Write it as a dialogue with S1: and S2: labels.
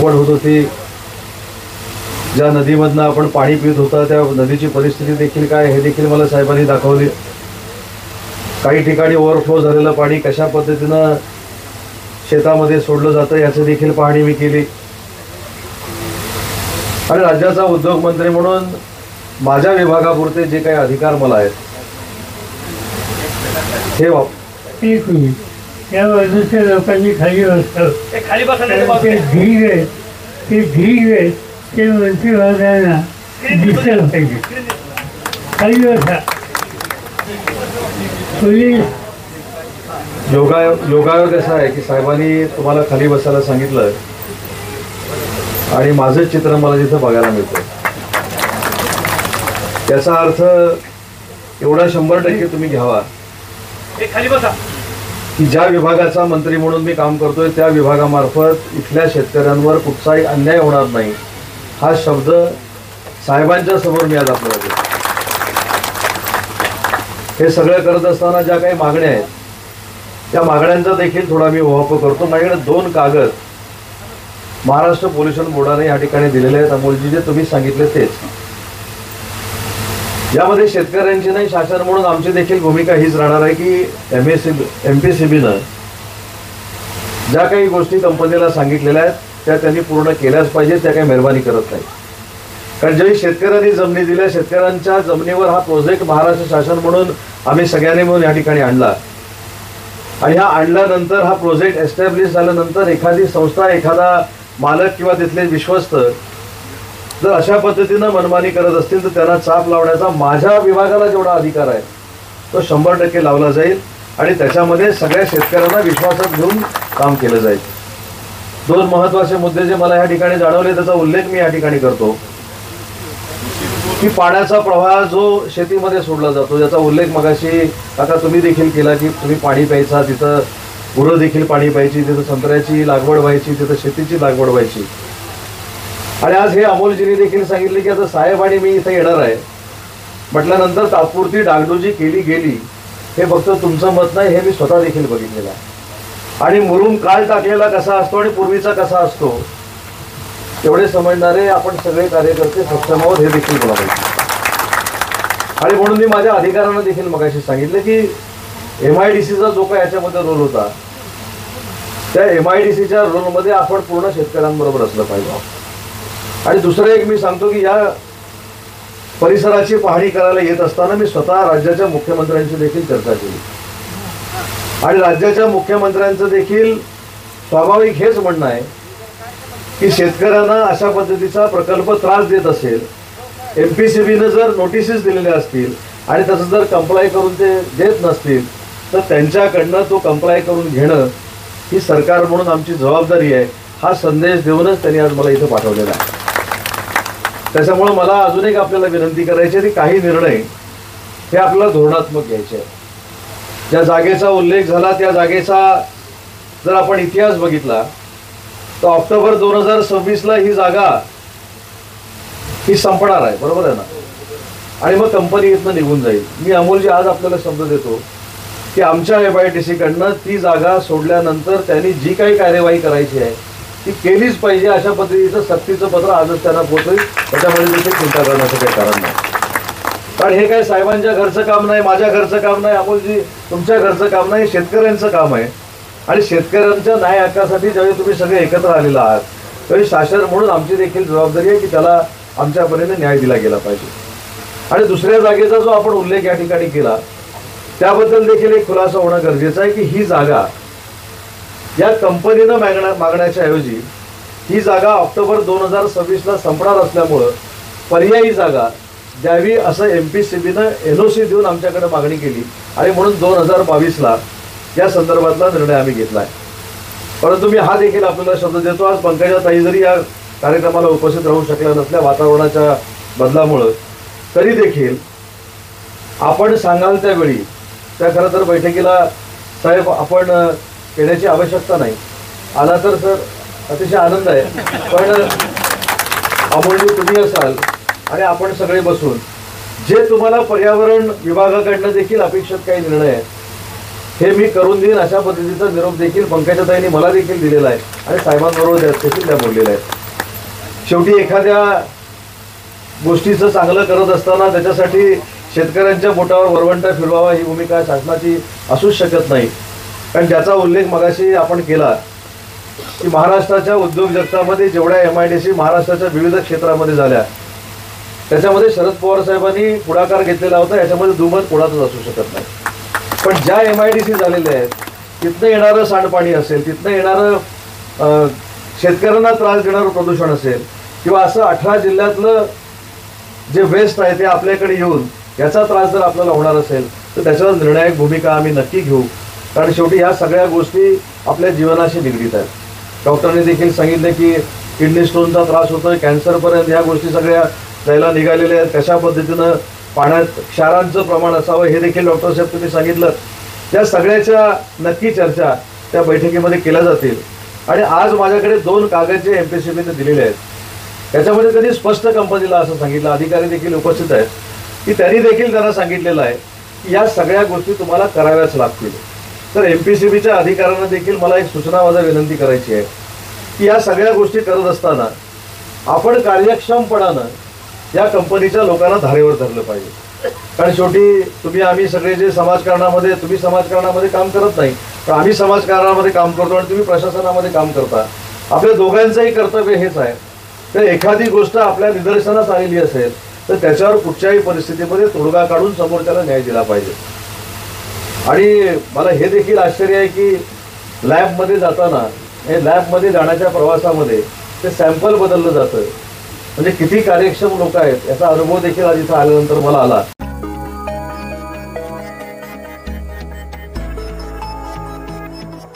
S1: लागवड होत होती, ज्या नदीमधनं आपण पाणी पित होता त्या नदीची परिस्थिती देखील काय हे देखील मला साहेबांनी दाखवली. काही ठिकाणी ओव्हरफ्लो झालेलं पाणी कशा पद्धतीनं शेतामध्ये सोडलं जातं याची देखील पाहणी मी केली. आणि राज्याचा उद्योग मंत्री म्हणून माझ्या विभागापुरते जे काही अधिकार मला आहेत हे
S2: या बाजूच्या लोकांनी खाली बसावं, ते धीर आहे ते मंत्री महोदयांना दिसलं पाहिजे. खाली बसा. पोलीस
S1: योगायोग असा आहे की साहेबांनी तुम्हाला खाली बसायला सांगितलं आणि माझं चित्र मला तिथं बघायला मिळतं. याचा अर्थ एवढा 100% तुम्ही घ्यावा
S3: खाली बसा
S1: की ज्या विभागाचा मंत्री म्हणून मी काम करतोय त्या विभागामार्फत इथल्या शेतकऱ्यांवर कुठचाही अन्याय होणार नाही हा शब्द साहेबांच्या समोर मी आज आपल्याला देतो. हे सगळं करत असताना ज्या काही मागण्या आहेत त्या मागण्यांचा देखील थोडा मी उहापोह करतो. माझ्याकडे 2 कागद महाराष्ट्र पोल्युशन बोर्डाने या ठिकाणी दिलेले आहेत. अमोलजी जे तुम्ही सांगितले तेच. यामध्ये शेतकऱ्यांची नाही शासन म्हणून आमची देखील भूमिका हीच राहणार आहे की MPCBनं ज्या काही गोष्टी कंपनीला सांगितलेल्या आहेत त्या त्यांनी पूर्ण केल्याच पाहिजे. त्या काही मेहरबानी करत नाही. कारण ज्यावेळी शेतकऱ्यांनी जमिनी दिल्या शेतकऱ्यांच्या जमिनीवर हा प्रोजेक्ट महाराष्ट्र शासन म्हणून आम्ही सगळ्यांनी मिळून या ठिकाणी आणला आणि हा आणल्यानंतर हा प्रोजेक्ट एस्टॅब्लिश झाल्यानंतर एखादी संस्था एखादा मालक किंवा तिथले विश्वस्त जर अशा पद्धतीनं मनमानी करत असतील तर त्यांना चाप लावण्याचा माझ्या विभागाला जेवढा अधिकार आहे तो 100% लावला जाईल आणि त्याच्यामध्ये सगळ्या शेतकऱ्यांना विश्वासात घेऊन काम केलं जाईल. 2 महत्त्वाचे मुद्दे जे मला या ठिकाणी जाणवले त्याचा उल्लेख मी या ठिकाणी करतो की पाण्याचा प्रवाह जो शेतीमध्ये सोडला जातो याचा उल्लेख मगाशी आता तुम्ही देखील केला की तुम्ही पाणी प्यायचा, तिथं गुरं देखील पाणी प्यायची, तिथं संत्र्याची लागवड व्हायची, तिथं शेतीची लागवड व्हायची. आणि आज हे अमोलजींनी देखील सांगितले की आता साहेब आणि मी इथं येणार आहे म्हटल्यानंतर तात्पुरती डागडुजी केली गेली हे फक्त तुमचं मत नाही हे मी स्वतः देखील बघितलेलं आहे. आणि मुरुम काल टाकलेला कसा असतो आणि पूर्वीचा कसा असतो एवढे समजणारे आपण सगळे कार्यकर्ते सक्षम आहोत हे देखील मला माहिती. आणि म्हणून मी माझ्या अधिकाऱ्यांना देखील मगाशी सांगितलं की MIDCचा जो काही याच्यामध्ये रोल होता त्या MIDCच्या रोलमध्ये आपण पूर्ण शेतकऱ्यांबरोबर असलं पाहिजे. आणि दुसरं एक मी सांगतो की या परिसराची पाहणी करायला येत असताना मी स्वतः राज्याच्या मुख्यमंत्र्यांशी देखील चर्चा केली आणि राज्याच्या मुख्यमंत्र्यांचं देखील स्वाभाविक हेच म्हणणं आहे की शेतकऱ्यांना अशा पद्धतीचा प्रकल्प त्रास देत असेल, MPCBनं जर नोटिसेस दिलेल्या असतील आणि तसं जर कंप्लाय करून ते देत नसतील तर त्यांच्याकडनं तो कंप्लाय करून घेणं ही सरकार म्हणून आमची जबाबदारी आहे हा संदेश देऊनच त्यांनी आज मला इथं पाठवलेला आहे. त्याच्यामुळं मला अजून एक आपल्याला विनंती करायची आहे की काही निर्णय हे आपल्याला धोरणात्मक घ्यायचे आहे. ज्या जागेचा उल्लेख झाला त्या जागेचा जर आपण इतिहास बघितला तर ऑक्टोबर 2026ला ही जागा ही संपणार आहे, बरोबर आहे ना. आणि मग कंपनी इथनं निघून जाईल. मी अमोलजी आज आपल्याला शब्द देतो की आमच्या MIDC कडनं ती जागा सोडल्यानंतर त्यांनी जी काही कार्यवाही करायची आहे ती केलीच पाहिजे अशा पद्धतीचं सक्तीचं पत्र आजच त्यांना पोहोचेल. त्याच्यामध्ये देखील चिंता करण्याचं काही कारण नाही. कारण हे काय साहेबांच्या घरचं काम नाही, माझ्या घरचं काम नाही, अमोलजी तुमच्या घरचं काम नाही, शेतकऱ्यांचं काम आहे. आणि शेतकऱ्यांच्या न्याय हक्कासाठी ज्यावेळी तुम्ही सगळे एकत्र आलेला आहात त्यावेळी शासन म्हणून आमची देखील जबाबदारी आहे की त्याला आमच्या परीने न्याय दिला गेला पाहिजे. आणि दुसऱ्या जागेचा जो आपण उल्लेख या ठिकाणी केला त्याबद्दल देखील एक खुलासा होणं गरजेचं आहे की ही जागा या कंपनीनं मागण्याच्या ऐवजी ही जागा ऑक्टोबर 2026ला संपणार असल्यामुळं पर्यायी जागा द्यावी असं MPCBनं NOC देऊन आमच्याकडे मागणी केली आणि म्हणून 2022ला या संदर्भातला निर्णय आम्ही घेतला आहे. परंतु मी हा देखील आपल्याला शब्द देतो आज पंकजाताई जरी या कार्यक्रमाला उपस्थित राहू शकल्या नसल्या वातावरणाच्या बदलामुळं तरी देखील आपण सांगाल त्यावेळी त्या खरं तर बैठकीला साहेब आपण येण्याची आवश्यकता नाही, आला तर सर अतिशय आनंद आहे. पण अमोलजी तुम्ही असाल आणि आपण सगळे बसून जे तुम्हाला पर्यावरण विभागाकडनं देखील अपेक्षित काही निर्णय आहेत हे मी करून देईन अशा पद्धतीचा निरोप देखील पंकजाताईंनी मला देखील दिलेला आहे आणि साहेबांबरोबर देखील त्या बोललेल्या आहेत. शेवटी एखाद्या गोष्टीचं चांगलं करत असताना त्याच्यासाठी शेतकऱ्यांच्या बोटावर वरवंटा फिरवावा ही भूमिका शासनाची असूच शकत नाही. कारण ज्याचा उल्लेख मगाशी आपण केला की महाराष्ट्राच्या उद्योग जगतामध्ये जेवढ्या MIDC महाराष्ट्राच्या विविध क्षेत्रामध्ये झाल्या त्याच्यामध्ये शरद पवार साहेबांनी पुढाकार घेतलेला होता. याच्यामध्ये दुमत कोणाचंच असू शकत नाही. पण ज्या MIDC झालेल्या आहेत तिथनं येणारं सांडपाणी असेल, तिथनं येणारं शेतकऱ्यांना त्रास देणारं प्रदूषण असेल किंवा असं 18 जिल्ह्यातलं जे वेस्ट आहे ते आपल्याकडे येऊन याचा त्रास जर आपल्याला होणार असेल तर त्याच्यावर निर्णायक भूमिका आम्ही नक्की घेऊ. कारण शेवटी ह्या सगळ्या गोष्टी आपल्या जीवनाशी निगडीत आहेत. डॉक्टरांनी देखील सांगितले की किडनी स्टोनचा त्रास होतोय, कॅन्सरपर्यंत ह्या गोष्टी सगळ्या जायला निघालेल्या आहेत. कशा पद्धतीनं पाण्यात क्षारांचं प्रमाण असावं हे देखील डॉक्टर साहेब तुम्ही सांगितलं. त्या सगळ्याच्या नक्की चर्चा त्या बैठकीमध्ये केल्या जातील. आणि आज माझ्याकडे 2 कागद जे MPCBने दिलेले आहेत त्याच्यामध्ये त्यांनी स्पष्ट कंपनीला असं सांगितलं, अधिकारी देखील उपस्थित आहेत, की त्यांनी देखील त्यांना सांगितलेलं आहे की या सगळ्या गोष्टी तुम्हाला कराव्याच लागतील. तर MPCBच्या अधिकाऱ्यांना देखील मला एक सूचनावाजा विनंती करायची आहे की या सगळ्या गोष्टी करत असताना आपण कार्यक्षमपणानं या कंपनीच्या लोकांना धारेवर धरलं पाहिजे. कारण शेवटी तुम्ही आम्ही सगळे जे समाजकारणामध्ये, तुम्ही समाजकारणामध्ये काम करत नाही तर आम्ही समाजकारणामध्ये काम करतो आणि तुम्ही प्रशासनामध्ये काम करता. आपल्या दोघांचंही कर्तव्य हेच आहे. तर एखादी गोष्ट आपल्या निदर्शनास आलेली असेल तर त्याच्यावर कुठच्याही परिस्थितीमध्ये तोडगा काढून समोरच्याला न्याय दिला पाहिजे. आणि मला हे देखील आश्चर्य आहे की लॅबमध्ये जाताना, हे लॅबमध्ये जाण्याच्या प्रवासामध्ये ते सॅम्पल बदललं जातं. म्हणजे किती कार्यक्षम लोक आहेत याचा अनुभव देखील आज इथं आल्यानंतर मला आला.